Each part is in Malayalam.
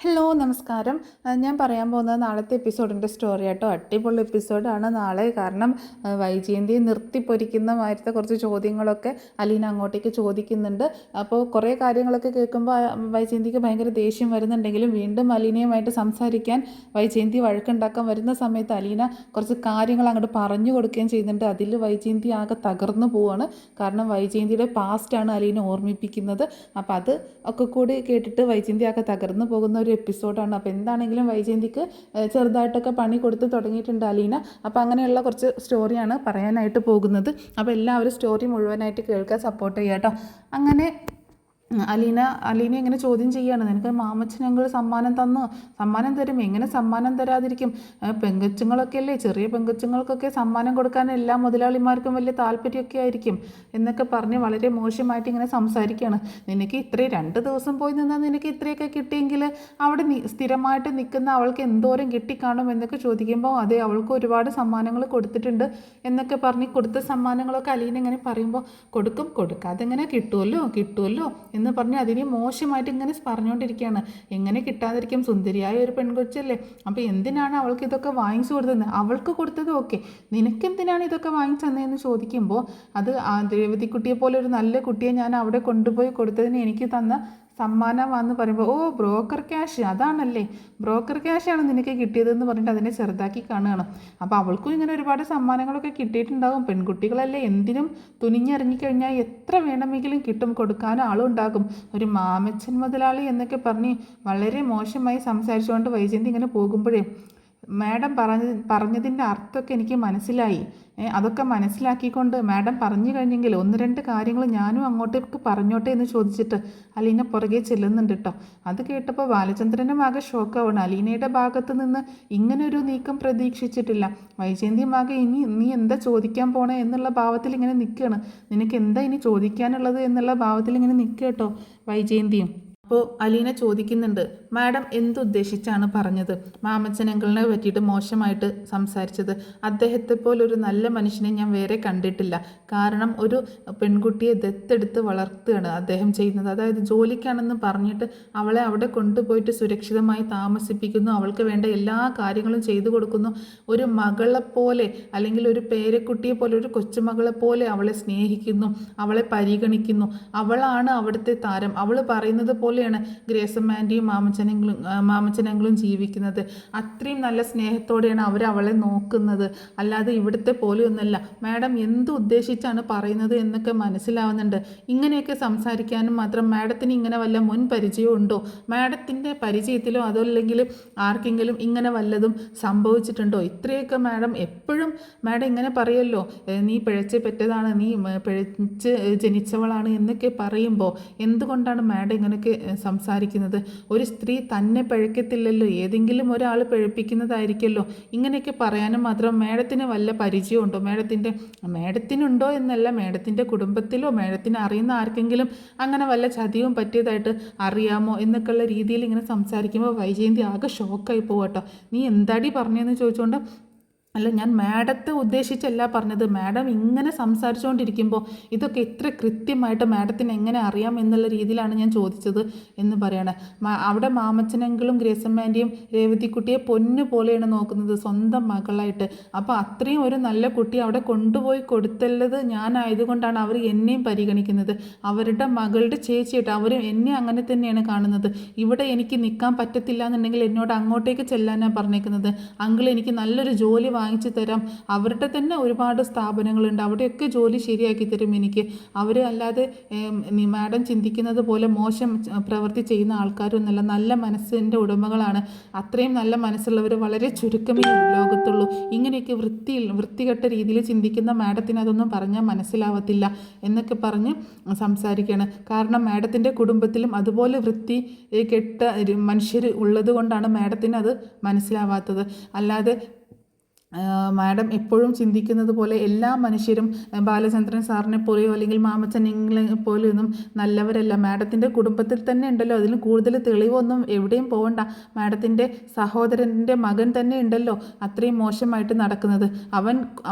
ഹലോ നമസ്കാരം. ഞാൻ പറയാൻ പോകുന്നത് നാളത്തെ എപ്പിസോഡിൻ്റെ സ്റ്റോറി ആട്ടോ. അടിപൊളി എപ്പിസോഡാണ് നാളെ. കാരണം വൈജയന്തിയെ നിർത്തിപ്പൊരിക്കുന്ന മാതിരത്തെ കുറച്ച് ചോദ്യങ്ങളൊക്കെ അലീന അങ്ങോട്ടേക്ക് ചോദിക്കുന്നുണ്ട്. അപ്പോൾ കുറേ കാര്യങ്ങളൊക്കെ കേൾക്കുമ്പോൾ വൈജയന്തിക്ക് ഭയങ്കര ദേഷ്യം വരുന്നുണ്ടെങ്കിലും വീണ്ടും അലീനയുമായിട്ട് സംസാരിക്കാൻ വൈജയന്തി വഴക്കുണ്ടാക്കാൻ വരുന്ന സമയത്ത് അലീന കുറച്ച് കാര്യങ്ങൾ അങ്ങോട്ട് പറഞ്ഞു കൊടുക്കുകയും ചെയ്യുന്നുണ്ട്. അതിൽ വൈജയന്തി ആകെ തകർന്നു പോവാണ്. കാരണം വൈജയന്തിയുടെ പാസ്റ്റാണ് അലീന ഓർമ്മിപ്പിക്കുന്നത്. അപ്പോൾ അത് ഒക്കെ കൂടി കേട്ടിട്ട് വൈജയന്തി ആകെ തകർന്നു പോകുന്ന ഒരു എപ്പിസോഡാണ്. അപ്പോൾ എന്താണെങ്കിലും വൈജയന്തിക്ക് ചെറുതായിട്ടൊക്കെ പണി കൊടുത്ത് തുടങ്ങിയിട്ടുണ്ട് അലീന. അപ്പോൾ അങ്ങനെയുള്ള കുറച്ച് സ്റ്റോറിയാണ് പറയാനായിട്ട് പോകുന്നത്. അപ്പോൾ എല്ലാവരും സ്റ്റോറി മുഴുവനായിട്ട് കേൾക്കാൻ സപ്പോർട്ട് ചെയ്യുക കേട്ടോ. അങ്ങനെ അലീന ഇങ്ങനെ ചോദ്യം ചെയ്യാണ്, നിനക്ക് മാമച്ചനങ്ങൾ സമ്മാനം തന്നു, സമ്മാനം തരും, എങ്ങനെ സമ്മാനം തരാതിരിക്കും? പെങ്കൊച്ചുങ്ങളൊക്കെ അല്ലേ, ചെറിയ പെങ്കൊച്ചുങ്ങൾക്കൊക്കെ സമ്മാനം കൊടുക്കാൻ എല്ലാ മുതലാളിമാർക്കും വലിയ താല്പര്യമൊക്കെ ആയിരിക്കും എന്നൊക്കെ പറഞ്ഞ് വളരെ മോശമായിട്ട് ഇങ്ങനെ സംസാരിക്കുകയാണ്. നിനക്ക് 2 ദിവസം പോയി നിന്നാൽ നിനക്ക് ഇത്രയൊക്കെ കിട്ടിയെങ്കിൽ അവിടെ സ്ഥിരമായിട്ട് നിൽക്കുന്ന അവൾക്ക് എന്തോരം കിട്ടിക്കാണും എന്നൊക്കെ ചോദിക്കുമ്പോൾ അതെ, അവൾക്ക് ഒരുപാട് സമ്മാനങ്ങൾ കൊടുത്തിട്ടുണ്ട് എന്നൊക്കെ പറഞ്ഞ് കൊടുത്ത സമ്മാനങ്ങളൊക്കെ അലീന ഇങ്ങനെ പറയുമ്പോൾ കൊടുക്കാതെ എങ്ങനെ കിട്ടുമല്ലോ എന്ന് പറഞ്ഞ് അതിനെ മോശമായിട്ട് ഇങ്ങനെ പറഞ്ഞുകൊണ്ടിരിക്കുകയാണ്. എങ്ങനെ കിട്ടാതിരിക്കും, സുന്ദരിയായ ഒരു പെൺകൊച്ചല്ലേ, അപ്പോൾ എന്തിനാണ് അവൾക്ക് ഇതൊക്കെ വാങ്ങിച്ചു കൊടുത്തത്? അവൾക്ക് കൊടുത്തത് ഓക്കെ, നിനക്കെന്തിനാണ് ഇതൊക്കെ വാങ്ങിച്ചു തന്നതെന്ന് ചോദിക്കുമ്പോൾ അത് രേവതിക്കുട്ടിയെ പോലെ ഒരു നല്ല കുട്ടിയെ ഞാൻ അവിടെ കൊണ്ടുപോയി കൊടുത്തതിന് എനിക്ക് തന്ന സമ്മാനമാണെന്ന് പറയുമ്പോൾ, ഓ ബ്രോക്കർ ക്യാഷ്, അതാണല്ലേ, ബ്രോക്കർ ക്യാഷാണ് നിനക്ക് കിട്ടിയതെന്ന് പറഞ്ഞിട്ട് അതിനെ ചെറുതാക്കി കാണുകയാണ്. അപ്പോൾ അവൾക്കും ഇങ്ങനെ ഒരുപാട് സമ്മാനങ്ങളൊക്കെ കിട്ടിയിട്ടുണ്ടാകും. പെൺകുട്ടികളല്ലേ, എന്തിനും തുനിഞ്ഞിറങ്ങിക്കഴിഞ്ഞാൽ എത്ര വേണമെങ്കിലും കിട്ടും, കൊടുക്കാൻ ആളും ഉണ്ടാകും. ഒരു മാമച്ചൻ മുതലാളി എന്നൊക്കെ പറഞ്ഞ് വളരെ മോശമായി സംസാരിച്ചുകൊണ്ട് വൈജയന്തി ഇങ്ങനെ പോകുമ്പോഴേ, മാഡം പറഞ്ഞതിൻ്റെ അർത്ഥമൊക്കെ എനിക്ക് മനസ്സിലായി, അതൊക്കെ മനസ്സിലാക്കിക്കൊണ്ട് മാഡം പറഞ്ഞു കഴിഞ്ഞെങ്കിൽ 1-2 കാര്യങ്ങൾ ഞാനും അങ്ങോട്ടേക്ക് പറഞ്ഞോട്ടെ എന്ന് ചോദിച്ചിട്ട് അലീന പുറകെ ചെല്ലുന്നുണ്ട് കേട്ടോ. അത് കേട്ടപ്പോൾ ബാലചന്ദ്രനും ആകെ ഷോക്കാവണം. അലീനയുടെ ഭാഗത്ത് നിന്ന് ഇങ്ങനൊരു നീക്കം പ്രതീക്ഷിച്ചിട്ടില്ല. വൈജയന്തിയും ആകെ നീ എന്താ ചോദിക്കാൻ പോണേ എന്നുള്ള ഭാവത്തിൽ ഇങ്ങനെ നിൽക്കുകയാണ്. നിനക്ക് എന്താ ഇനി ചോദിക്കാനുള്ളത് എന്നുള്ള ഭാവത്തിൽ ഇങ്ങനെ നിൽക്കുക കേട്ടോ വൈജയന്തിയും. അപ്പോൾ അലീന ചോദിക്കുന്നുണ്ട്, മാഡം എന്തുദ്ദേശിച്ചാണ് പറഞ്ഞത്? മാമച്ചൻ അങ്കിളിനെ പറ്റിയിട്ട് മോശമായിട്ട് സംസാരിച്ചത്? അദ്ദേഹത്തെ പോലൊരു നല്ല മനുഷ്യനെ ഞാൻ വേറെ കണ്ടിട്ടില്ല. കാരണം ഒരു പെൺകുട്ടിയെ ദത്തെടുത്ത് വളർത്തുകയാണ് അദ്ദേഹം ചെയ്യുന്നത്. അതായത് ജോലിക്കാണെന്ന് പറഞ്ഞിട്ട് അവളെ അവിടെ കൊണ്ടുപോയിട്ട് സുരക്ഷിതമായി താമസിപ്പിക്കുന്നു, അവൾക്ക് വേണ്ട എല്ലാ കാര്യങ്ങളും ചെയ്തു കൊടുക്കുന്നു. ഒരു മകളെപ്പോലെ അല്ലെങ്കിൽ ഒരു പേരക്കുട്ടിയെ പോലെ, ഒരു കൊച്ചുമകളെ പോലെ അവളെ സ്നേഹിക്കുന്നു, അവളെ പരിഗണിക്കുന്നു. അവളാണ് അവിടുത്തെ താരം. അവൾ പറയുന്നത് പോലെയാണ് ഗ്രേസമ്മാൻ്റെയും മാമച്ചനങ്ങളും ജീവിക്കുന്നത്. അത്രയും നല്ല സ്നേഹത്തോടെയാണ് അവളെ നോക്കുന്നത്. അല്ലാതെ ഇവിടുത്തെ പോലെയൊന്നുമല്ല. മാഡം എന്ത് ഉദ്ദേശിച്ചാണ് പറയുന്നത് എന്നൊക്കെ മനസ്സിലാവുന്നുണ്ട്. ഇങ്ങനെയൊക്കെ സംസാരിക്കാനും മാത്രം മാഡത്തിന് ഇങ്ങനെ വല്ല മുൻ പരിചയവും ഉണ്ടോ? മാഡത്തിൻ്റെ പരിചയത്തിലോ അതല്ലെങ്കിൽ ആർക്കെങ്കിലും ഇങ്ങനെ വല്ലതും സംഭവിച്ചിട്ടുണ്ടോ? ഇത്രയൊക്കെ മാഡം എപ്പോഴും മാഡം ഇങ്ങനെ പറയുമല്ലോ, നീ പിഴച്ച് പെറ്റതാണ്, നീ പിഴച്ച് ജനിച്ചവളാണ് എന്നൊക്കെ പറയുമ്പോൾ എന്തുകൊണ്ടാണ് മാഡം ഇങ്ങനെയൊക്കെ സംസാരിക്കുന്നത്? ഒരു സ്ത്രീ തന്നെ പിഴക്കത്തില്ലല്ലോ, ഏതെങ്കിലും ഒരാൾ പിഴപ്പിക്കുന്നതായിരിക്കുമല്ലോ. ഇങ്ങനെയൊക്കെ പറയാനും മാത്രം മാഡത്തിന് വല്ല പരിചയമുണ്ടോ? മാഡത്തിനുണ്ടോ എന്നല്ല, മാഡത്തിൻ്റെ കുടുംബത്തിലോ മാഡത്തിന് അറിയുന്ന ആർക്കെങ്കിലും അങ്ങനെ വല്ല ചതിയും പറ്റിയതായിട്ട് അറിയാമോ എന്നൊക്കെയുള്ള രീതിയിൽ ഇങ്ങനെ സംസാരിക്കുമ്പോൾ വൈജയന്തി ആകെ ഷോക്കായി പോകട്ടോ. നീ എന്താടി പറഞ്ഞതെന്ന് ചോദിച്ചുകൊണ്ട്, അല്ല, ഞാൻ മാഡത്തെ ഉദ്ദേശിച്ചല്ല പറഞ്ഞത്. മാഡം ഇങ്ങനെ സംസാരിച്ചുകൊണ്ടിരിക്കുമ്പോൾ ഇതൊക്കെ ഇത്ര കൃത്യമായിട്ട് മാഡത്തിന് എങ്ങനെ അറിയാം എന്നുള്ള രീതിയിലാണ് ഞാൻ ചോദിച്ചത് എന്ന് പറയണേ. അവിടെ മാമച്ചനെങ്കിലും ഗ്രേസമ്മാൻ്റെയും രേവതിക്കുട്ടിയെ പൊന്നു പോലെയാണ് നോക്കുന്നത്, സ്വന്തം മകളായിട്ട്. അപ്പോൾ അത്രയും ഒരു നല്ല കുട്ടി അവിടെ കൊണ്ടുപോയി കൊടുത്തുള്ളത് ഞാനായതുകൊണ്ടാണ് അവർ എന്നെയും പരിഗണിക്കുന്നത്. അവരുടെ മകളുടെ ചേച്ചിയായിട്ട് അവർ എന്നെ അങ്ങനെ തന്നെയാണ് കാണുന്നത്. ഇവിടെ എനിക്ക് നിൽക്കാൻ പറ്റത്തില്ല എന്നുണ്ടെങ്കിൽ എന്നോട് അങ്ങോട്ടേക്ക് ചെല്ലാനാണ് പറഞ്ഞേക്കുന്നത്. അങ്കിൾ എനിക്ക് നല്ലൊരു ജോലി വാങ്ങിച്ചു തരാം, അവരുടെ തന്നെ ഒരുപാട് സ്ഥാപനങ്ങളുണ്ട്, അവിടെയൊക്കെ ജോലി ശരിയാക്കി തരും എനിക്ക്. അവർ അല്ലാതെ മാഡം ചിന്തിക്കുന്നത് പോലെ മോശം പ്രവൃത്തി ചെയ്യുന്ന ആൾക്കാരൊന്നുമല്ല, നല്ല മനസ്സിൻ്റെ ഉടമകളാണ്. അത്രയും നല്ല മനസ്സുള്ളവർ വളരെ ചുരുക്കമേ ലോകത്തുള്ളൂ. ഇങ്ങനെയൊക്കെ വൃത്തികെട്ട രീതിയിൽ ചിന്തിക്കുന്ന മാഡത്തിന് അതൊന്നും പറഞ്ഞാൽ മനസ്സിലാവത്തില്ല എന്നൊക്കെ പറഞ്ഞ് സംസാരിക്കുകയാണ്. കാരണം മാഡത്തിൻ്റെ കുടുംബത്തിലും അതുപോലെ വൃത്തി കെട്ട മനുഷ്യർ ഉള്ളത് കൊണ്ടാണ് മാഡത്തിന് അത് മനസ്സിലാവാത്തത്. അല്ലാതെ മാഡം എപ്പോഴും ചിന്തിക്കുന്നത് പോലെ എല്ലാ മനുഷ്യരും ബാലചന്ദ്രൻ സാറിനെ പോലെയോ അല്ലെങ്കിൽ മാമച്ചനെ പോലെയൊന്നും നല്ലവരല്ല. മാഡത്തിൻ്റെ കുടുംബത്തിൽ തന്നെ ഉണ്ടല്ലോ, അതിന് കൂടുതൽ തെളിവൊന്നും എവിടെയും പോകണ്ട. മാഡത്തിൻ്റെ സഹോദരൻ്റെ മകൻ തന്നെ ഉണ്ടല്ലോ അത്രയും മോശമായിട്ട് നടക്കുന്നത്.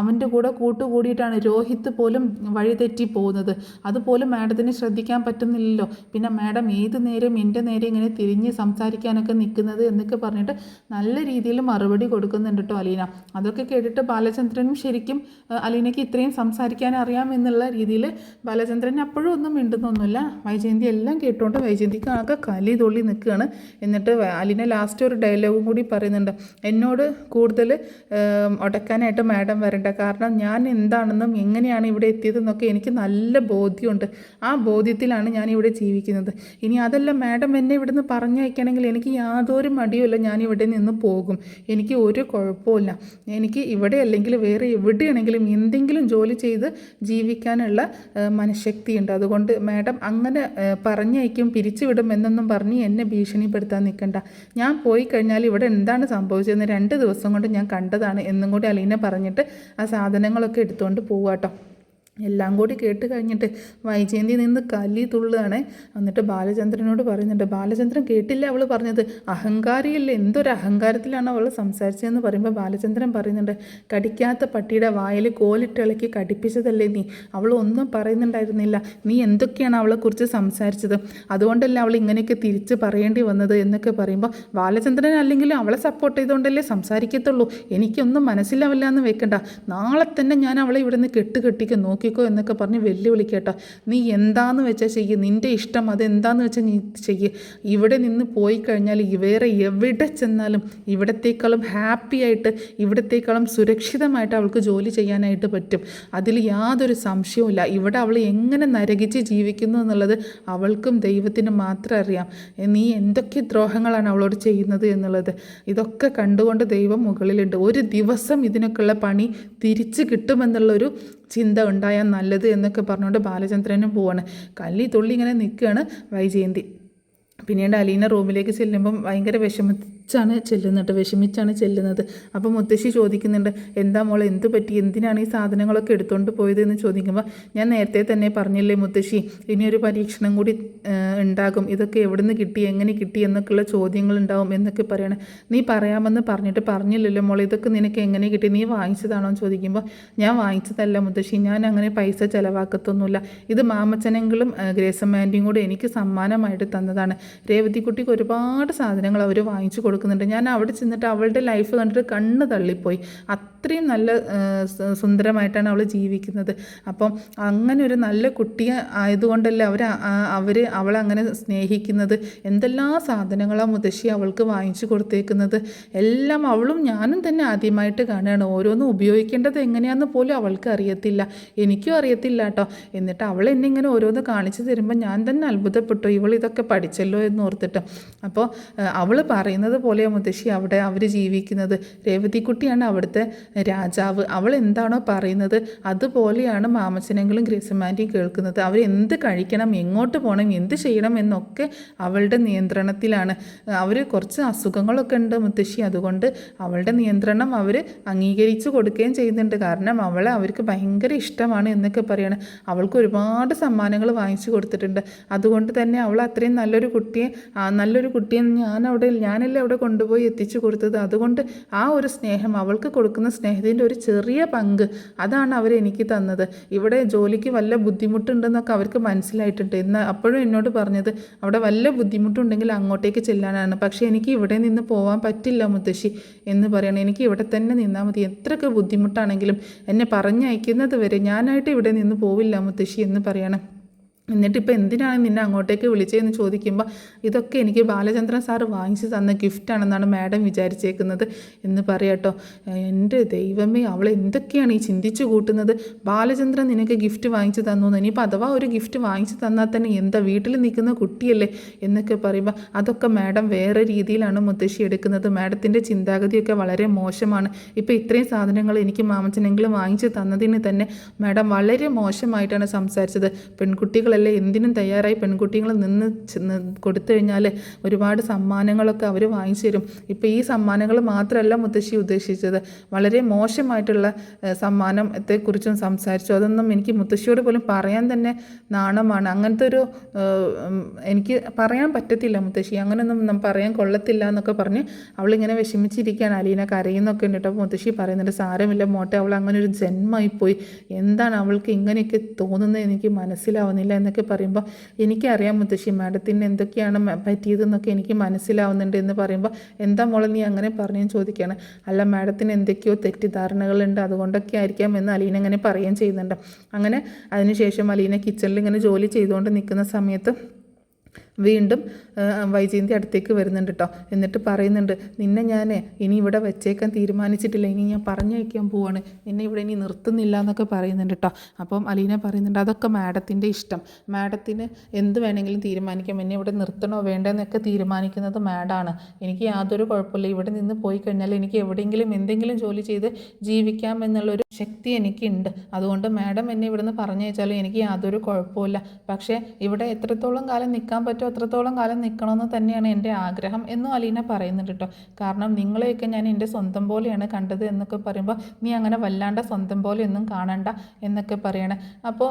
അവൻ്റെ കൂടെ കൂട്ടുകൂടിയിട്ടാണ് രോഹിത് പോലും വഴിതെറ്റി പോകുന്നത്. അതുപോലും മാഡത്തിന് ശ്രദ്ധിക്കാൻ പറ്റുന്നില്ലല്ലോ. പിന്നെ മാഡം ഏത് നേരം എൻ്റെ നേരെ ഇങ്ങനെ തിരിഞ്ഞ് സംസാരിക്കാനൊക്കെ നിൽക്കുന്നത് എന്നൊക്കെ പറഞ്ഞിട്ട് നല്ല രീതിയിൽ മറുപടി കൊടുക്കുന്നുണ്ട് കേട്ടോ അലീന. അതൊക്കെ കേട്ടിട്ട് ബാലചന്ദ്രനും ശരിക്കും അലീനയ്ക്ക് ഇത്രയും സംസാരിക്കാൻ അറിയാമെന്നുള്ള രീതിയിൽ ബാലചന്ദ്രൻ അപ്പോഴും ഒന്നും മിണ്ടുന്നൊന്നുമില്ല. വൈജയന്തി എല്ലാം കേട്ടുകൊണ്ട് വൈജയന്തിക്ക് ആകെ കലി തൊള്ളി നിൽക്കുകയാണ്. എന്നിട്ട് അലീന ലാസ്റ്റ് ഒരു ഡയലോഗും കൂടി പറയുന്നുണ്ട്, എന്നോട് കൂടുതൽ ഉടക്കാനായിട്ട് മാഡം വരണ്ട, കാരണം ഞാൻ എന്താണെന്നും എങ്ങനെയാണ് ഇവിടെ എത്തിയതെന്നൊക്കെ എനിക്ക് നല്ല ബോധ്യമുണ്ട്. ആ ബോധ്യത്തിലാണ് ഞാൻ ഇവിടെ ജീവിക്കുന്നത്. ഇനി അതല്ല മാഡം എന്നെ ഇവിടുന്ന് പറഞ്ഞയക്കണമെങ്കിൽ എനിക്ക് യാതൊരു മടിയുമില്ല, ഞാൻ ഇവിടെ നിന്ന് പോകും. എനിക്ക് ഒരു കുഴപ്പമില്ല. എനിക്ക് ഇവിടെ അല്ലെങ്കിൽ വേറെ എവിടെയാണെങ്കിലും എന്തെങ്കിലും ജോലി ചെയ്ത് ജീവിക്കാനുള്ള മനഃശക്തിയുണ്ട്. അതുകൊണ്ട് മാഡം അങ്ങനെ പറഞ്ഞയക്കും പിരിച്ചുവിടും എന്നൊന്നും പറഞ്ഞ് എന്നെ ഭീഷണിപ്പെടുത്താൻ നിൽക്കണ്ട. ഞാൻ പോയി കഴിഞ്ഞാൽ ഇവിടെ എന്താണ് സംഭവിച്ചതെന്ന് 2 ദിവസം കൊണ്ട് ഞാൻ കണ്ടതാണ് എന്നും കൂടി അലീന പറഞ്ഞിട്ട് ആ സാധനങ്ങളൊക്കെ എടുത്തുകൊണ്ട് പോവാട്ടോ. എല്ലാം കൂടി കേട്ട് കഴിഞ്ഞിട്ട് വൈജയന്തി നിന്ന് കലി തുള്ളുകയാണ്. എന്നിട്ട് ബാലചന്ദ്രനോട് പറയുന്നുണ്ട്, ബാലചന്ദ്രൻ കേട്ടില്ല അവൾ പറഞ്ഞത്, അഹങ്കാരിയല്ലേ, എന്തൊരു അഹങ്കാരത്തിലാണ് അവൾ സംസാരിച്ചതെന്ന് പറയുമ്പോൾ ബാലചന്ദ്രൻ പറയുന്നുണ്ട്, കടിക്കാത്ത പട്ടിയുടെ വായിൽ കോലിട്ടിളക്കി കടിപ്പിച്ചതല്ലേ നീ, അവൾ ഒന്നും പറയുന്നുണ്ടായിരുന്നില്ല, നീ എന്തൊക്കെയാണ് അവളെക്കുറിച്ച് സംസാരിച്ചത്, അതുകൊണ്ടല്ലേ അവൾ ഇങ്ങനെയൊക്കെ തിരിച്ച് പറയേണ്ടി വന്നത് എന്നൊക്കെ പറയുമ്പോൾ ബാലചന്ദ്രൻ അല്ലെങ്കിൽ അവളെ സപ്പോർട്ട് ചെയ്തുകൊണ്ടല്ലേ സംസാരിക്കത്തുള്ളൂ, എനിക്കൊന്നും മനസ്സിലാവില്ല എന്ന് വെക്കണ്ട, നാളെ തന്നെ ഞാൻ അവളെ ഇവിടെ നിന്ന് കെട്ടിക്കും നോക്കിക്കോ എന്നൊക്കെ പറഞ്ഞ് വെല്ലുവിളിക്കട്ടോ. നീ എന്താന്ന് വെച്ചാൽ ചെയ്യ്, നിൻ്റെ ഇഷ്ടം അതെന്താന്ന് വെച്ചാൽ നീ ചെയ്യ്. ഇവിടെ നിന്ന് പോയി കഴിഞ്ഞാൽ വേറെ എവിടെ ചെന്നാലും ഇവിടത്തേക്കാളും ഹാപ്പി ആയിട്ട് ഇവിടത്തേക്കാളും സുരക്ഷിതമായിട്ട് അവൾക്ക് ജോലി ചെയ്യാനായിട്ട് പറ്റും. അതിൽ യാതൊരു സംശയവുമില്ല. ഇവിടെ അവൾ എങ്ങനെ നരകിച്ച് ജീവിക്കുന്നു എന്നുള്ളത് അവൾക്കും ദൈവത്തിനും മാത്രം അറിയാം. നീ എന്തൊക്കെ ദ്രോഹങ്ങളാണ് അവളോട് ചെയ്യുന്നത് എന്നുള്ളത് ഇതൊക്കെ കണ്ടുകൊണ്ട് ദൈവം മുകളിലുണ്ട്. ഒരു ദിവസം ഇതിനൊക്കെയുള്ള പണി തിരിച്ച് കിട്ടുമെന്നുള്ളൊരു ചിന്ത ഉണ്ടായാൽ നല്ലത് എന്നൊക്കെ പറഞ്ഞുകൊണ്ട് ബാലചന്ദ്രനും പോവാണ്. കല്ലി തുള്ളി ഇങ്ങനെ നിൽക്കുകയാണ് വൈജയന്തി. പിന്നീട് അലീന റൂമിലേക്ക് ചെല്ലുമ്പം ഭയങ്കര വിഷമിച്ചാണ് ചെല്ലുന്നത്. അപ്പോൾ മുത്തശ്ശി ചോദിക്കുന്നുണ്ട്, എന്താ മോളെ എന്ത് പറ്റി, എന്തിനാണ് ഈ സാധനങ്ങളൊക്കെ എടുത്തുകൊണ്ട് പോയത് എന്ന് ചോദിക്കുമ്പോൾ, ഞാൻ നേരത്തെ തന്നെ പറഞ്ഞില്ലേ മുത്തശ്ശി, ഇനിയൊരു പരീക്ഷണം കൂടി ഉണ്ടാകും, ഇതൊക്കെ എവിടെ നിന്ന് കിട്ടി എങ്ങനെ കിട്ടി എന്നൊക്കെയുള്ള ചോദ്യങ്ങൾ ഉണ്ടാവും എന്നൊക്കെ പറയണം. നീ പറയാമെന്ന് പറഞ്ഞിട്ട് പറഞ്ഞില്ലല്ലോ മോളെ, ഇതൊക്കെ നിനക്ക് എങ്ങനെ കിട്ടി, നീ വാങ്ങിച്ചതാണോ എന്ന് ചോദിക്കുമ്പോൾ, ഞാൻ വാങ്ങിച്ചതല്ല മുത്തശ്ശി, ഞാൻ അങ്ങനെ പൈസ ചിലവാക്കത്തൊന്നുമില്ല, ഇത് മാമച്ചനെങ്കിലും ഗ്രേസമ്മേൻ്റെയും കൂടെ എനിക്ക് സമ്മാനമായിട്ട് തന്നതാണ്. രേവതിക്കുട്ടിക്ക് ഒരുപാട് സാധനങ്ങൾ അവർ വാങ്ങിച്ചു കൊടുക്കുന്നുണ്ട്. ഞാൻ അവിടെ ചെന്നിട്ട് അവളുടെ ലൈഫ് കണ്ടിട്ട് കണ്ണ് തള്ളിപ്പോയി. അത്രയും നല്ല സുന്ദരമായിട്ടാണ് അവൾ ജീവിക്കുന്നത്. അപ്പം അങ്ങനെ ഒരു നല്ല കുട്ടിയെ ആയതുകൊണ്ടല്ലേ അവളെ അങ്ങനെ സ്നേഹിക്കുന്നത്. എന്തെല്ലാം സാധനങ്ങളാണ് മുത്തശ്ശി അവൾക്ക് വാങ്ങിച്ചു കൊടുത്തേക്കുന്നത്. എല്ലാം അവളും ഞാനും തന്നെ ആദ്യമായിട്ട് കാണുകയാണ്. ഓരോന്നും ഉപയോഗിക്കേണ്ടത് എങ്ങനെയാണെന്ന് പോലും അവൾക്ക് അറിയത്തില്ല, എനിക്കും അറിയത്തില്ല കേട്ടോ. എന്നിട്ട് അവൾ എന്നെ ഇങ്ങനെ ഓരോന്ന് കാണിച്ചു തരുമ്പോൾ ഞാൻ തന്നെ അത്ഭുതപ്പെട്ടു, ഇവൾ ഇതൊക്കെ പഠിച്ചല്ലോ എന്ന് ഓർത്തിട്ട്. അപ്പോൾ അവൾ പറയുന്നത് പോലെയാണ് മുത്തശ്ശി അവിടെ അവർ ജീവിക്കുന്നത്. രേവതിക്കുട്ടിയാണ് അവിടുത്തെ രാജാവ്. അവൾ എന്താണോ പറയുന്നത് അതുപോലെയാണ് മാമച്ചനെങ്കിലും ഗ്രേസമാൻ്റെയും കേൾക്കുന്നത്. അവർ എന്ത് കഴിക്കണം, എങ്ങോട്ട് പോകണം, എന്ത് ചെയ്യണം എന്നൊക്കെ അവളുടെ നിയന്ത്രണത്തിലാണ്. അവർ കുറച്ച് അസുഖങ്ങളൊക്കെ ഉണ്ട് മുത്തശ്ശി, അതുകൊണ്ട് അവളുടെ നിയന്ത്രണം അവർ അംഗീകരിച്ച് കൊടുക്കുകയും ചെയ്യുന്നുണ്ട്. കാരണം അവളെ അവർക്ക് ഭയങ്കര ഇഷ്ടമാണ് എന്നൊക്കെ പറയാണ്. അവൾക്ക് ഒരുപാട് സമ്മാനങ്ങൾ വാങ്ങിച്ചു കൊടുത്തിട്ടുണ്ട്. അതുകൊണ്ട് തന്നെ അവൾ അത്രയും നല്ലൊരു കുട്ടിയെ ഞാനല്ലേ അവിടെ കൊണ്ടുപോയി എത്തിച്ചു കൊടുത്തത്. അതുകൊണ്ട് ആ ഒരു സ്നേഹം, അവൾക്ക് കൊടുക്കുന്ന സ്നേഹത്തിൻ്റെ ഒരു ചെറിയ പങ്ക് അതാണ് അവരെനിക്ക് തന്നത്. ഇവിടെ ജോലിക്ക് വല്ല ബുദ്ധിമുട്ടുണ്ടെന്നൊക്കെ അവർക്ക് മനസ്സിലായിട്ടുണ്ട്. അപ്പോഴും എന്നോട് പറഞ്ഞത് അവിടെ വല്ല ബുദ്ധിമുട്ടുണ്ടെങ്കിൽ അങ്ങോട്ടേക്ക് ചെല്ലാനാണ്. പക്ഷേ എനിക്ക് ഇവിടെ നിന്ന് പോകാൻ പറ്റില്ല മുത്തശ്ശി എന്ന് പറയണം. എനിക്ക് ഇവിടെ തന്നെ നിന്നാൽ മതി, എത്രയൊക്കെ ബുദ്ധിമുട്ടാണെങ്കിലും എന്നെ പറഞ്ഞയക്കുന്നത് വരെ ഞാനായിട്ട് ഇവിടെ നിന്ന് പോവില്ല മുത്തശ്ശി എന്ന് പറയണം. എന്നിട്ടിപ്പോൾ എന്തിനാണ് നിന്നെ അങ്ങോട്ടേക്ക് വിളിച്ചതെന്ന് ചോദിക്കുമ്പോൾ, ഇതൊക്കെ എനിക്ക് ബാലചന്ദ്രൻ സാറ് വാങ്ങിച്ചു തന്ന ഗിഫ്റ്റാണെന്നാണ് മാഡം വിചാരിച്ചേക്കുന്നത് എന്ന് പറയാട്ടോ. എൻ്റെ ദൈവമേ, അവൾ എന്തൊക്കെയാണ് ഈ ചിന്തിച്ചു കൂട്ടുന്നത്. ബാലചന്ദ്രൻ നിനക്ക് ഗിഫ്റ്റ് വാങ്ങിച്ചു തന്നു, ഇനിയിപ്പോൾ അഥവാ ഒരു ഗിഫ്റ്റ് വാങ്ങിച്ചു തന്നാൽ തന്നെ എന്താ, വീട്ടിൽ നിൽക്കുന്ന കുട്ടിയല്ലേ എന്നൊക്കെ പറയുമ്പോൾ, അതൊക്കെ മാഡം വേറെ രീതിയിലാണ് മുത്തശ്ശി എടുക്കുന്നത്. മാഡത്തിൻ്റെ ചിന്താഗതിയൊക്കെ വളരെ മോശമാണ്. ഇപ്പോൾ ഇത്രയും സാധനങ്ങൾ എനിക്ക് മാമച്ചനെങ്കിലും വാങ്ങിച്ചു തന്നതിന് തന്നെ മാഡം വളരെ മോശമായിട്ടാണ് സംസാരിച്ചത്. പെൺകുട്ടികൾ ആൺകുട്ടികളല്ലേ എന്തിനും തയ്യാറായി പെൺകുട്ടികൾ നിന്ന് കൊടുത്തു കഴിഞ്ഞാൽ ഒരുപാട് സമ്മാനങ്ങളൊക്കെ അവർ വാങ്ങിച്ചു തരും. ഇപ്പോൾ ഈ സമ്മാനങ്ങൾ മാത്രമല്ല മുത്തശ്ശി ഉദ്ദേശിച്ചത്, വളരെ മോശമായിട്ടുള്ള സമ്മാനത്തെക്കുറിച്ചും സംസാരിച്ചു. അതൊന്നും എനിക്ക് മുത്തശ്ശിയോട് പോലും പറയാൻ തന്നെ നാണമാണ്. അങ്ങനത്തെ ഒരു എനിക്ക് പറയാൻ പറ്റത്തില്ല മുത്തശ്ശി, അങ്ങനെയൊന്നും പറയാൻ കൊള്ളത്തില്ല എന്നൊക്കെ പറഞ്ഞ് അവളിങ്ങനെ വിഷമിച്ചിരിക്കുകയാണ്. അലീന കരയുന്നൊക്കെ ഉണ്ട് കേട്ടോ. മുത്തശ്ശി പറയുന്നുണ്ട്, സാരമില്ല മോട്ടെ, അവൾ അങ്ങനെ ഒരു ജന്മമായിപ്പോയി, എന്താണ് അവൾക്ക് ഇങ്ങനെയൊക്കെ തോന്നുന്നത് എനിക്ക് മനസ്സിലാവുന്നില്ല എന്നൊക്കെ പറയുമ്പോൾ, എനിക്കറിയാം മുത്തശ്ശി മാഡത്തിന് എന്തൊക്കെയാണ് പറ്റിയതെന്നൊക്കെ എനിക്ക് മനസ്സിലാവുന്നുണ്ട് എന്ന് പറയുമ്പോൾ, എന്താ മോളെ നീ അങ്ങനെ പറഞ്ഞു ചോദിക്കുകയാണ്. അല്ല മാഡത്തിന് എന്തൊക്കെയോ തെറ്റിദ്ധാരണകളുണ്ട്, അതുകൊണ്ടൊക്കെ ആയിരിക്കാം എന്ന് അലീന ഇങ്ങനെ പറയുകയും ചെയ്യുന്നുണ്ട്. അങ്ങനെ അതിനുശേഷം അലീന കിച്ചണിൽ ഇങ്ങനെ ജോലി ചെയ്തുകൊണ്ട് നിൽക്കുന്ന സമയത്ത് വീണ്ടും വൈജയന്തി അടുത്തേക്ക് വരുന്നുണ്ട് കേട്ടോ. എന്നിട്ട് പറയുന്നുണ്ട്, നിന്നെ ഞാൻ ഇനി ഇവിടെ വെച്ചേക്കാൻ തീരുമാനിച്ചിട്ടില്ല, ഇനി ഞാൻ പറഞ്ഞയക്കാൻ പോവാണ്, നിന്നെ ഇവിടെ ഇനി നിർത്തുന്നില്ല എന്നൊക്കെ പറയുന്നുണ്ട് കേട്ടോ. അപ്പം അലീന പറയുന്നുണ്ട്, അതൊക്കെ മാഡത്തിൻ്റെ ഇഷ്ടം, മാഡത്തിന് എന്ത് വേണമെങ്കിലും തീരുമാനിക്കാം, എന്നെ ഇവിടെ നിർത്തണോ വേണ്ടെന്നൊക്കെ തീരുമാനിക്കുന്നത് മാഡാണ്, എനിക്ക് യാതൊരു കുഴപ്പമില്ല, ഇവിടെ നിന്ന് പോയി കഴിഞ്ഞാൽ എനിക്ക് എവിടെയെങ്കിലും എന്തെങ്കിലും ജോലി ചെയ്ത് ജീവിക്കാം എന്നുള്ളൊരു ശക്തി എനിക്കുണ്ട്, അതുകൊണ്ട് മാഡം എന്നെ ഇവിടുന്ന് പറഞ്ഞയച്ചാലും എനിക്ക് യാതൊരു കുഴപ്പമില്ല, പക്ഷേ ഇവിടെ എത്രത്തോളം കാലം നിൽക്കാൻ പറ്റുമോ അത്രത്തോളം കാലം നിൽക്കണമെന്ന് തന്നെയാണ് എൻ്റെ ആഗ്രഹം എന്നും അലീന പറയുന്നുണ്ട് കേട്ടോ. കാരണം നിങ്ങളെയൊക്കെ ഞാൻ എൻ്റെ സ്വന്തം പോലെയാണ് കണ്ടത് എന്നൊക്കെ പറയുമ്പോൾ, നീ അങ്ങനെ വല്ലാണ്ട് സ്വന്തം പോലെയൊന്നും കാണണ്ട എന്നൊക്കെ പറയണേ. അപ്പോൾ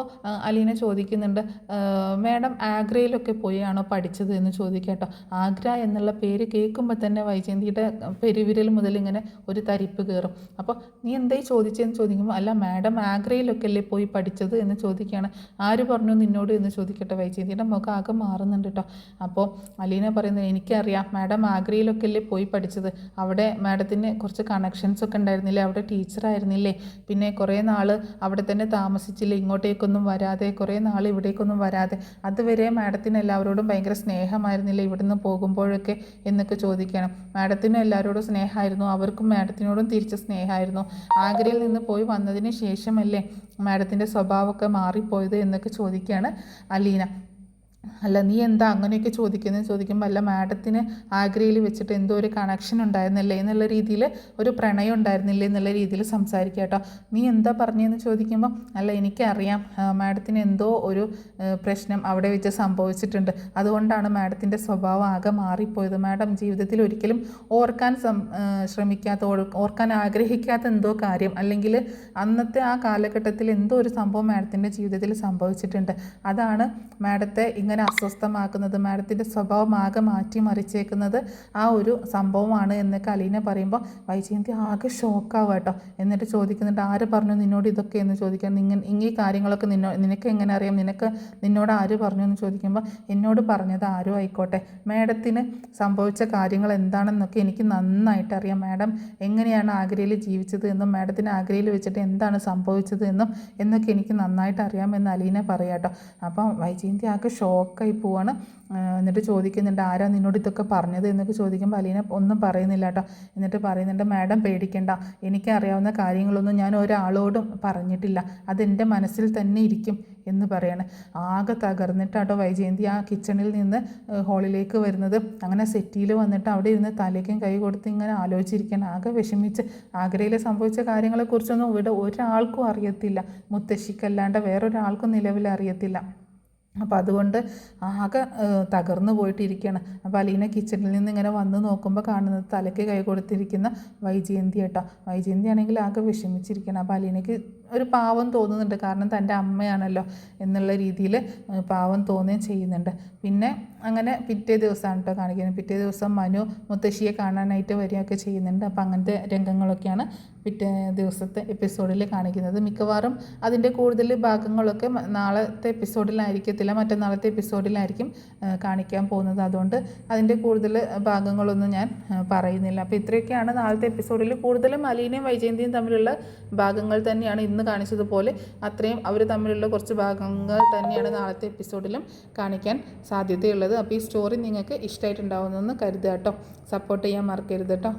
അലീന ചോദിക്കുന്നുണ്ട്, മാഡം ആഗ്രയിലൊക്കെ പോയാണോ പഠിച്ചത് എന്ന് ചോദിക്കാം കേട്ടോ. ആഗ്ര എന്നുള്ള പേര് കേൾക്കുമ്പോൾ തന്നെ വൈജയന്തിയുടെ പെരുവിരൽ മുതൽ ഇങ്ങനെ ഒരു തരിപ്പ് കയറും. അപ്പോൾ നീ എന്തായി ചോദിച്ചതെന്ന് ചോദിക്കുമ്പോൾ, അല്ല മാഡം ആഗ്രയിലൊക്കെ അല്ലേ പോയി പഠിച്ചത് എന്ന് ചോദിക്കുകയാണ്. ആര് പറഞ്ഞു നിന്നോട് എന്ന് ചോദിക്കട്ടെ. വൈജയന്തിയുടെ മുഖം ആകെ മാറുന്നുണ്ട് കേട്ടോ. അപ്പോൾ അലീന പറയുന്നത്, എനിക്കറിയാം മാഡം ആഗ്രയിലൊക്കെ അല്ലേ പോയി പഠിച്ചത്, അവിടെ മാഡത്തിന് കുറച്ച് കണക്ഷൻസൊക്കെ ഉണ്ടായിരുന്നില്ലേ, അവിടെ ടീച്ചറായിരുന്നില്ലേ, പിന്നെ കുറേ നാൾ അവിടെ തന്നെ താമസിച്ചില്ലേ, ഇങ്ങോട്ടേക്കൊന്നും വരാതെ, കുറേ നാൾ ഇവിടേക്കൊന്നും വരാതെ, അതുവരെ മാഡത്തിന് എല്ലാവരോടും ഭയങ്കര സ്നേഹമായിരുന്നില്ലേ ഇവിടുന്ന് പോകുമ്പോഴൊക്കെ എന്നൊക്കെ ചോദിക്കണം. മാഡത്തിനും എല്ലാവരോടും സ്നേഹമായിരുന്നു, അവർക്കും മാഡത്തിനോടും തിരിച്ച് സ്നേഹമായിരുന്നു, ആഗ്രയിൽ നിന്ന് പോയി വന്നതിന് ശേഷമല്ലേ മാഡത്തിൻ്റെ സ്വഭാവമൊക്കെ മാറിപ്പോയത് എന്നൊക്കെ ചോദിക്കുകയാണ് അലീന. അല്ല നീ എന്താ അങ്ങനെയൊക്കെ ചോദിക്കുന്നത് ചോദിക്കുമ്പോൾ, അല്ല മാഡത്തിന് ആഗ്രയിൽ വെച്ചിട്ട് എന്തോ ഒരു കണക്ഷൻ ഉണ്ടായിരുന്നില്ലേ എന്നുള്ള രീതിയിൽ, ഒരു പ്രണയം ഉണ്ടായിരുന്നില്ലേ എന്നുള്ള രീതിയിൽ സംസാരിക്കുക കേട്ടോ. നീ എന്താ പറഞ്ഞതെന്ന് ചോദിക്കുമ്പോൾ, അല്ല എനിക്കറിയാം മാഡത്തിന് എന്തോ ഒരു പ്രശ്നം അവിടെ വെച്ച് സംഭവിച്ചിട്ടുണ്ട്, അതുകൊണ്ടാണ് മാഡത്തിൻ്റെ സ്വഭാവം ആകെ മാറിപ്പോയത്, മാഡം ജീവിതത്തിൽ ഒരിക്കലും ഓർക്കാൻ ശ്രമിക്കാത്ത, ഓർക്കാൻ ആഗ്രഹിക്കാത്ത എന്തോ കാര്യം, അല്ലെങ്കിൽ അന്നത്തെ ആ കാലഘട്ടത്തിൽ എന്തോ ഒരു സംഭവം മാഡത്തിൻ്റെ ജീവിതത്തിൽ സംഭവിച്ചിട്ടുണ്ട്, അതാണ് മാഡത്തെ ഇങ്ങനെ അസ്വസ്ഥമാക്കുന്നത്, മാഡത്തിൻ്റെ സ്വഭാവം ആകെ മാറ്റിമറിച്ചേക്കുന്നത് ആ ഒരു സംഭവമാണ് എന്നൊക്കെ അലീന പറയുമ്പോൾ വൈജയന്തി ആകെ ഷോക്കാവുക കേട്ടോ. എന്നിട്ട് ചോദിക്കുന്നുണ്ട്, ആര് പറഞ്ഞു നിന്നോട് ഇതൊക്കെ എന്ന് ചോദിക്കാൻ. ഈ കാര്യങ്ങളൊക്കെ നിനക്ക് എങ്ങനെ അറിയാം, നിന്നോട് ആര് പറഞ്ഞു എന്ന് ചോദിക്കുമ്പോൾ, എന്നോട് പറഞ്ഞത് ആരും ആയിക്കോട്ടെ, മാഡത്തിന് സംഭവിച്ച കാര്യങ്ങൾ എന്താണെന്നൊക്കെ എനിക്ക് നന്നായിട്ട് അറിയാം, മാഡം എങ്ങനെയാണ് ആഗ്രയിൽ ജീവിച്ചത് എന്നും മാഡത്തിന് ആഗ്രയിൽ വെച്ചിട്ട് എന്താണ് സംഭവിച്ചത് എന്നൊക്കെ എനിക്ക് നന്നായിട്ട് അറിയാമെന്ന് അലീന പറയാം കേട്ടോ. അപ്പം വൈജയന്തി ആകെ ഷോക്കായി പോവാണ്. എന്നിട്ട് ചോദിക്കുന്നുണ്ട്, ആരാ നിന്നോട് ഇതൊക്കെ പറഞ്ഞത് എന്നൊക്കെ ചോദിക്കുമ്പോൾ അലീന ഒന്നും പറയുന്നില്ല കേട്ടോ. എന്നിട്ട് പറയുന്നുണ്ട്, മാഡം പേടിക്കണ്ട, എനിക്കറിയാവുന്ന കാര്യങ്ങളൊന്നും ഞാൻ ഒരാളോടും പറഞ്ഞിട്ടില്ല, അതെൻ്റെ മനസ്സിൽ തന്നെ ഇരിക്കും എന്ന് പറയണം. ആകെ തകർന്നിട്ടാട്ടോ വൈജയന്തി ആ കിച്ചണിൽ നിന്ന് ഹാളിലേക്ക് വരുന്നത്. അങ്ങനെ സെറ്റിയിൽ വന്നിട്ട് അവിടെ ഇരുന്ന് തലയ്ക്കും കൈ കൊടുത്ത് ഇങ്ങനെ ആലോചിച്ചിരിക്കണം, ആകെ വിഷമിച്ച്. ആഗ്രയിൽ സംഭവിച്ച കാര്യങ്ങളെക്കുറിച്ചൊന്നും ഇവിടെ ഒരാൾക്കും അറിയത്തില്ല, മുത്തശ്ശിക്കല്ലാണ്ട് വേറൊരാൾക്കും നിലവിൽ അറിയത്തില്ല. അപ്പോൾ അതുകൊണ്ട് ആകെ തകർന്നു പോയിട്ടിരിക്കുകയാണ്. അപ്പോൾ അലീന കിച്ചണിൽ നിന്ന് ഇങ്ങനെ വന്ന് നോക്കുമ്പോൾ കാണുന്നത് തലയ്ക്ക് കൈ കൊടുത്തിരിക്കുന്ന വൈജയന്തി കേട്ടോ. വൈജയന്തി ആണെങ്കിൽ ആകെ വിഷമിച്ചിരിക്കണം. അപ്പോൾ അലീനയ്ക്ക് ഒരു പാവം തോന്നുന്നുണ്ട്, കാരണം തൻ്റെ അമ്മയാണല്ലോ എന്നുള്ള രീതിയിൽ പാവം തോന്നുകയും ചെയ്യുന്നുണ്ട്. പിന്നെ അങ്ങനെ പിറ്റേ ദിവസമാണ് കേട്ടോ കാണിക്കുന്നത്. പിറ്റേ ദിവസം മനു മുത്തശ്ശിയെ കാണാനായിട്ട് വരികയൊക്കെ ചെയ്യുന്നുണ്ട്. അപ്പോൾ അങ്ങനത്തെ രംഗങ്ങളൊക്കെയാണ് പിറ്റേ ദിവസത്തെ എപ്പിസോഡിൽ കാണിക്കുന്നത്. മിക്കവാറും അതിൻ്റെ കൂടുതൽ ഭാഗങ്ങളൊക്കെ നാളത്തെ എപ്പിസോഡിലായിരിക്കത്തില്ല, മറ്റന്നാളത്തെ എപ്പിസോഡിലായിരിക്കും കാണിക്കാൻ പോകുന്നത്. അതുകൊണ്ട് അതിൻ്റെ കൂടുതൽ ഭാഗങ്ങളൊന്നും ഞാൻ പറയുന്നില്ല. അപ്പോൾ ഇത്രയൊക്കെയാണ് നാളത്തെ എപ്പിസോഡിൽ. കൂടുതലും അലീനയും വൈജയന്തിയും തമ്മിലുള്ള ഭാഗങ്ങൾ തന്നെയാണ് ഇന്ന് കാണിച്ചതുപോലെ, അത്രയും അവർ തമ്മിലുള്ള കുറച്ച് ഭാഗങ്ങൾ തന്നെയാണ് നാളത്തെ എപ്പിസോഡിലും കാണിക്കാൻ സാധ്യതയുള്ളത്. അപ്പോൾ ഈ സ്റ്റോറി നിങ്ങൾക്ക് ഇഷ്ടമായിട്ടുണ്ടാവുമെന്ന് കരുതുക കേട്ടോ. സപ്പോർട്ട് ചെയ്യാൻ മറക്കരുത് കേട്ടോ.